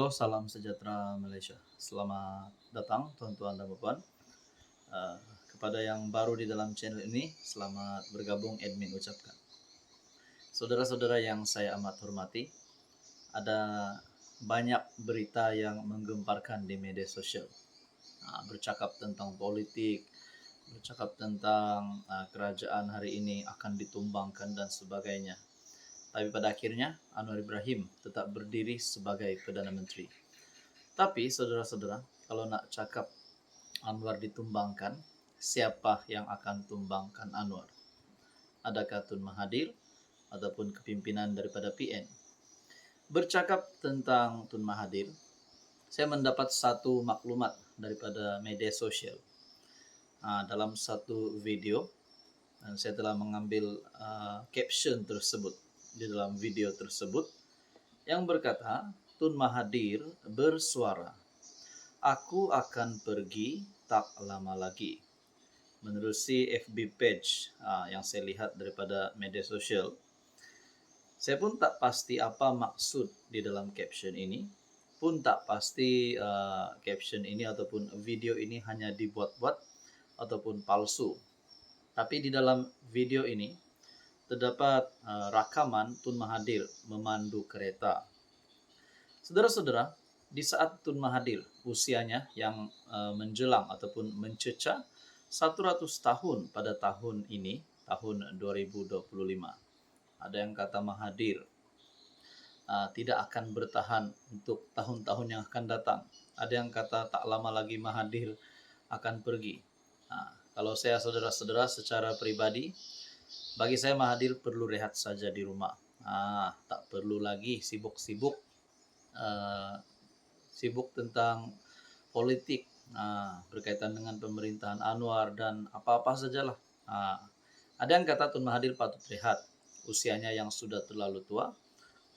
hello, salam sejahtera Malaysia. Selamat datang tuan-tuan dan puan. Kepada yang baru di dalam channel ini, selamat bergabung admin ucapkan. Saudara-saudara yang saya amat hormati, ada banyak berita yang menggemparkan di media sosial. Bercakap tentang politik, bercakap tentang kerajaan hari ini akan ditumbangkan dan sebagainya. Tapi pada akhirnya Anwar Ibrahim tetap berdiri sebagai Perdana Menteri. Tapi saudara-saudara, kalau nak cakap Anwar ditumbangkan, siapa yang akan tumbangkan Anwar? Adakah Tun Mahathir ataupun kepimpinan daripada PN? Bercakap tentang Tun Mahathir, saya mendapat satu maklumat daripada media sosial. Dalam satu video, dan saya telah mengambil caption tersebut di dalam video tersebut yang berkata, Tun Mahathir bersuara, "Aku akan pergi tak lama lagi." Menerusi FB page yang saya lihat daripada media sosial, saya pun tak pasti apa maksud di dalam caption ini, pun tak pasti caption ini ataupun video ini hanya dibuat-buat ataupun palsu. Tapi di dalam video ini terdapat rakaman Tun Mahathir memandu kereta. Saudara-saudara, di saat Tun Mahathir usianya yang menjelang ataupun mencecah 100 tahun pada tahun ini, tahun 2025. Ada yang kata Mahathir tidak akan bertahan untuk tahun-tahun yang akan datang. Ada yang kata tak lama lagi Mahathir akan pergi. Kalau saya saudara-saudara secara pribadi, bagi saya Mahathir perlu rehat saja di rumah. Tak perlu lagi sibuk tentang politik berkaitan dengan pemerintahan Anwar dan apa-apa sajalah. Ada yang kata Tun Mahathir patut rehat. Usianya yang sudah terlalu tua,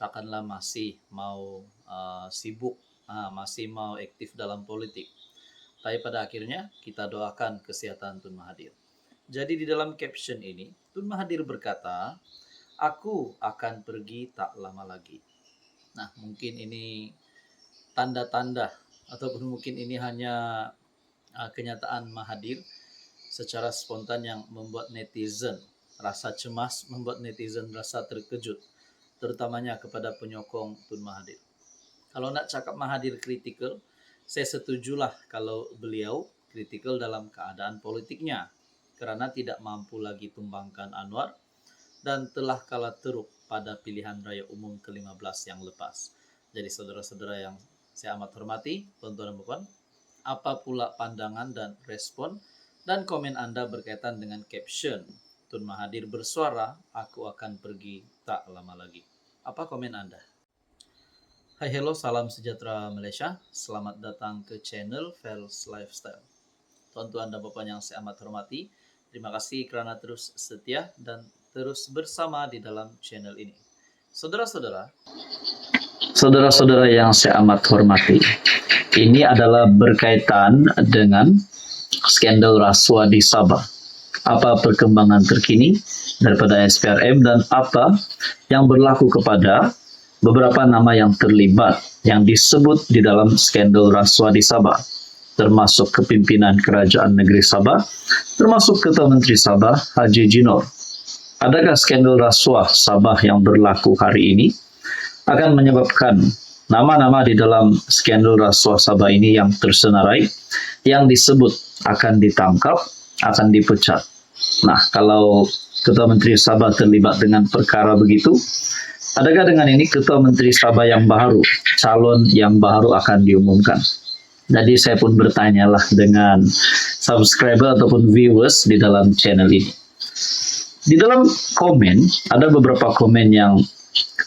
takkanlah masih mau sibuk, masih mau aktif dalam politik. Tapi pada akhirnya kita doakan kesehatan Tun Mahathir. Jadi di dalam caption ini, Tun Mahathir berkata, "Aku akan pergi tak lama lagi." Nah, mungkin ini tanda-tanda ataupun mungkin ini hanya kenyataan Mahathir secara spontan yang membuat netizen rasa cemas, membuat netizen rasa terkejut, terutamanya kepada penyokong Tun Mahathir. Kalau nak cakap Mahathir kritikal, saya setujulah kalau beliau kritikal dalam keadaan politiknya, karena tidak mampu lagi tumbangkan Anwar dan telah kalah teruk pada pilihan raya umum ke-15 yang lepas. Jadi saudara-saudara yang saya amat hormati, tuan-tuan dan puan, apa pula pandangan dan respon dan komen Anda berkaitan dengan caption Tun Mahathir bersuara, "Aku akan pergi tak lama lagi." Apa komen Anda? Hai, hello, salam sejahtera Malaysia. Selamat datang ke channel Fels Lifestyle. Tuan-tuan dan puan yang saya amat hormati, terima kasih kerana terus setia dan terus bersama di dalam channel ini. Saudara-saudara yang saya amat hormati, ini adalah berkaitan dengan skandal rasuah di Sabah. Apa perkembangan terkini daripada SPRM dan apa yang berlaku kepada beberapa nama yang terlibat yang disebut di dalam skandal rasuah di Sabah, termasuk kepimpinan Kerajaan Negeri Sabah, termasuk Ketua Menteri Sabah, Haji Jinor. Adakah skandal rasuah Sabah yang berlaku hari ini akan menyebabkan nama-nama di dalam skandal rasuah Sabah ini yang tersenarai, yang disebut akan ditangkap, akan dipecat? Nah, kalau Ketua Menteri Sabah terlibat dengan perkara begitu, adakah dengan ini Ketua Menteri Sabah yang baru, calon yang baru akan diumumkan? Jadi saya pun bertanyalah dengan subscriber ataupun viewers di dalam channel ini. Di dalam komen, ada beberapa komen yang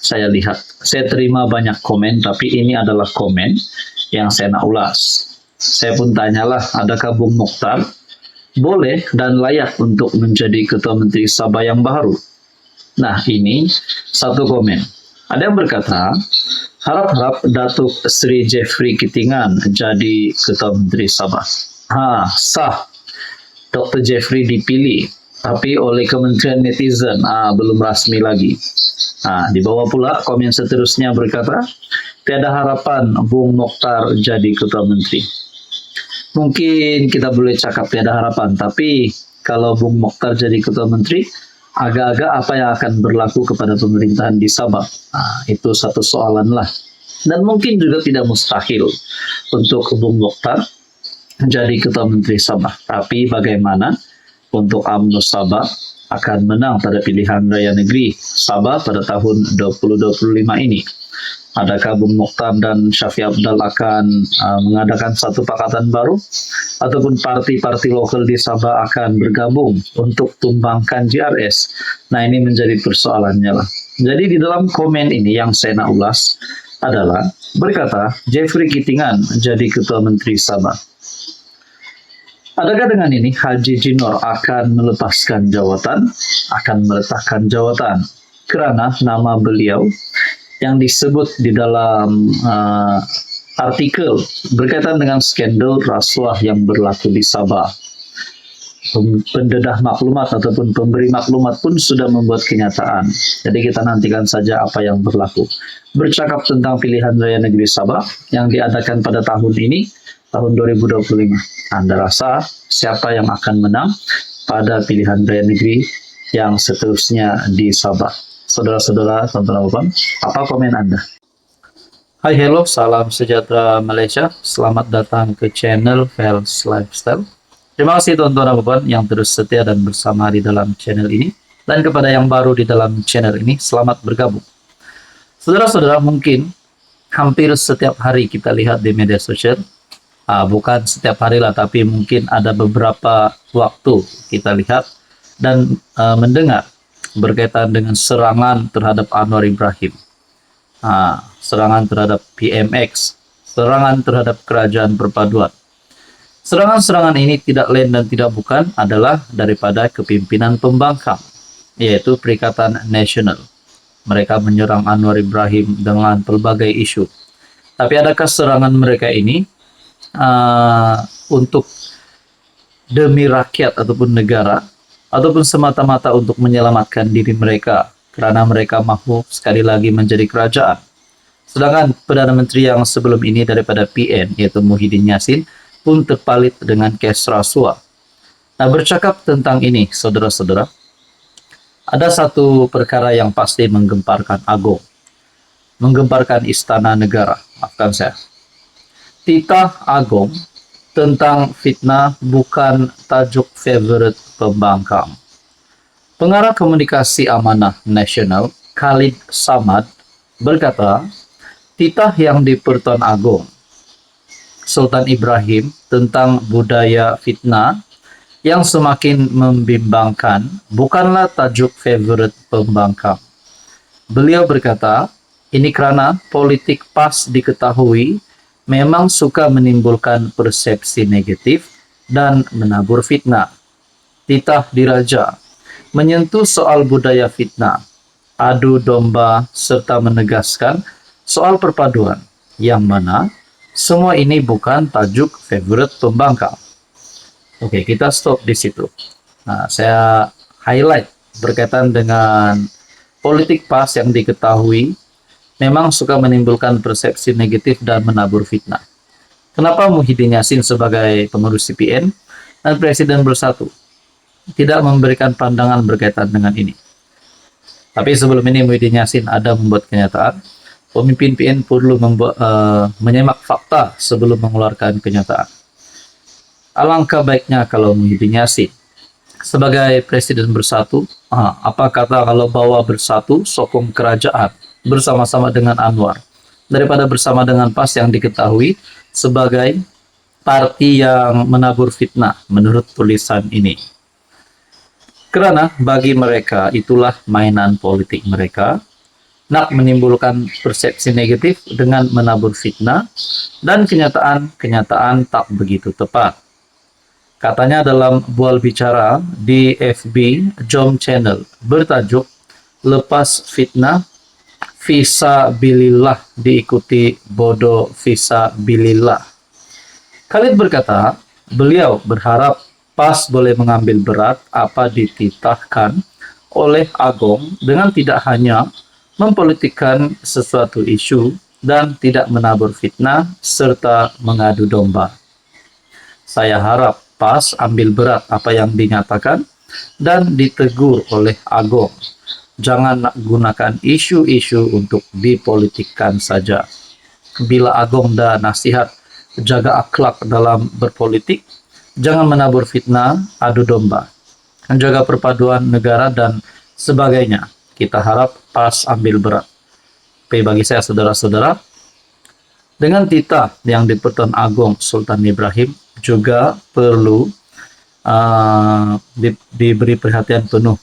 saya lihat. Saya terima banyak komen, tapi ini adalah komen yang saya nak ulas. Saya pun tanyalah, adakah Bung Mokhtar boleh dan layak untuk menjadi Ketua Menteri Sabah yang baru? Nah, ini satu komen. Ada yang berkata, harap-harap Datuk Seri Jeffrey Kitingan jadi Ketua Menteri Sabah. Sah. Dr. Jeffrey dipilih, tapi oleh Kementerian Netizen belum rasmi lagi. Di bawah pula komen seterusnya berkata, tiada harapan Bung Mokhtar jadi Ketua Menteri. Mungkin kita boleh cakap tiada harapan, tapi kalau Bung Mokhtar jadi Ketua Menteri, agak-agak apa yang akan berlaku kepada pemerintahan di Sabah? Itu satu soalan lah. Dan mungkin juga tidak mustahil untuk Bung Mokhtar menjadi Ketua Menteri Sabah. Tapi bagaimana untuk UMNO Sabah akan menang pada pilihan raya negeri Sabah pada tahun 2025 ini? Adakah Bung Mokhtar dan Syafi Abdal akan mengadakan satu pakatan baru? Ataupun parti-parti lokal di Sabah akan bergabung untuk tumbangkan JRS? Nah, ini menjadi persoalannya lah. Jadi di dalam komen ini yang saya nak ulas adalah berkata Jeffrey Kitingan jadi Ketua Menteri Sabah. Adakah dengan ini Haji Jinor akan melepaskan jawatan? Akan meletakkan jawatan? Kerana nama beliau yang disebut di dalam artikel berkaitan dengan skandal rasuah yang berlaku di Sabah. Pendedah maklumat ataupun pemberi maklumat pun sudah membuat kenyataan. Jadi kita nantikan saja apa yang berlaku. Bercakap tentang pilihan raya negeri Sabah yang diadakan pada tahun ini, tahun 2025. Anda rasa siapa yang akan menang pada pilihan raya negeri yang seterusnya di Sabah? Saudara-saudara, tonton apa komen Anda? Hai, hello, salam sejahtera Malaysia. Selamat datang ke channel Fels Lifestyle. Terima kasih tonton yang terus setia dan bersama di dalam channel ini. Dan kepada yang baru di dalam channel ini, selamat bergabung. Saudara-saudara, mungkin hampir setiap hari kita lihat di media sosial, bukan setiap hari lah, tapi mungkin ada beberapa waktu kita lihat dan mendengar berkaitan dengan serangan terhadap Anwar Ibrahim, serangan terhadap PMX, serangan terhadap Kerajaan Perpaduan. Serangan-serangan ini tidak lain dan tidak bukan adalah daripada kepimpinan pembangkang, yaitu Perikatan Nasional. Mereka menyerang Anwar Ibrahim dengan pelbagai isu. Tapi adakah serangan mereka ini untuk demi rakyat ataupun negara, ataupun semata-mata untuk menyelamatkan diri mereka karena mereka mahu sekali lagi menjadi kerajaan? Sedangkan Perdana Menteri yang sebelum ini daripada PN, yaitu Muhyiddin Yassin, pun terpalit dengan kes rasuah. Nah, bercakap tentang ini, saudara-saudara, ada satu perkara yang pasti menggemparkan Agong, menggemparkan Istana Negara, maafkan saya. Titah Agong tentang fitnah bukan tajuk favorit pembangkang. Pengarah Komunikasi Amanah Nasional Khalid Samad berkata, titah yang di Pertuan Agong Sultan Ibrahim tentang budaya fitnah yang semakin membimbangkan bukanlah tajuk favorit pembangkang. Beliau berkata, ini kerana politik PAS diketahui memang suka menimbulkan persepsi negatif dan menabur fitnah. Titah diraja menyentuh soal budaya fitnah, adu domba serta menegaskan soal perpaduan yang mana semua ini bukan tajuk favorit pembangkang. Oke, kita stop di situ. Nah, saya highlight berkaitan dengan politik PAS yang diketahui memang suka menimbulkan persepsi negatif dan menabur fitnah. Kenapa Muhyiddin Yassin sebagai pengurus CPN dan Presiden Bersatu tidak memberikan pandangan berkaitan dengan ini? Tapi sebelum ini Muhyiddin Yassin ada membuat kenyataan. Pemimpin PN perlu menyemak fakta sebelum mengeluarkan kenyataan. Alangkah baiknya kalau Muhyiddin Yassin sebagai Presiden Bersatu, apa kata kalau bawa bersatu sokong kerajaan bersama-sama dengan Anwar daripada bersama dengan PAS yang diketahui sebagai parti yang menabur fitnah menurut tulisan ini. Karena bagi mereka itulah mainan politik mereka, nak menimbulkan persepsi negatif dengan menabur fitnah dan kenyataan tak begitu tepat. Katanya dalam bual bicara di FB Jom Channel bertajuk Lepas Fitnah, Visa Bilillah diikuti bodoh Visa Bilillah. Khalid berkata, beliau berharap PAS boleh mengambil berat apa dititahkan oleh Agong dengan tidak hanya mempolitikkan sesuatu isu dan tidak menabur fitnah serta mengadu domba. Saya harap PAS ambil berat apa yang dinyatakan dan ditegur oleh Agong. Jangan gunakan isu-isu untuk dipolitikkan saja. Bila Agong dan nasihat jaga akhlak dalam berpolitik, jangan menabur fitnah, adu domba, menjaga perpaduan negara dan sebagainya. Kita harap PAS ambil berat. Tapi bagi saya saudara-saudara, dengan titah yang di Pertuan Agong Sultan Ibrahim juga perlu diberi perhatian penuh,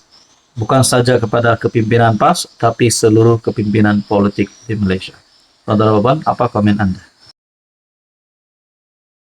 bukan saja kepada kepimpinan PAS, tapi seluruh kepimpinan politik di Malaysia. Saudara Baban, apa komen Anda?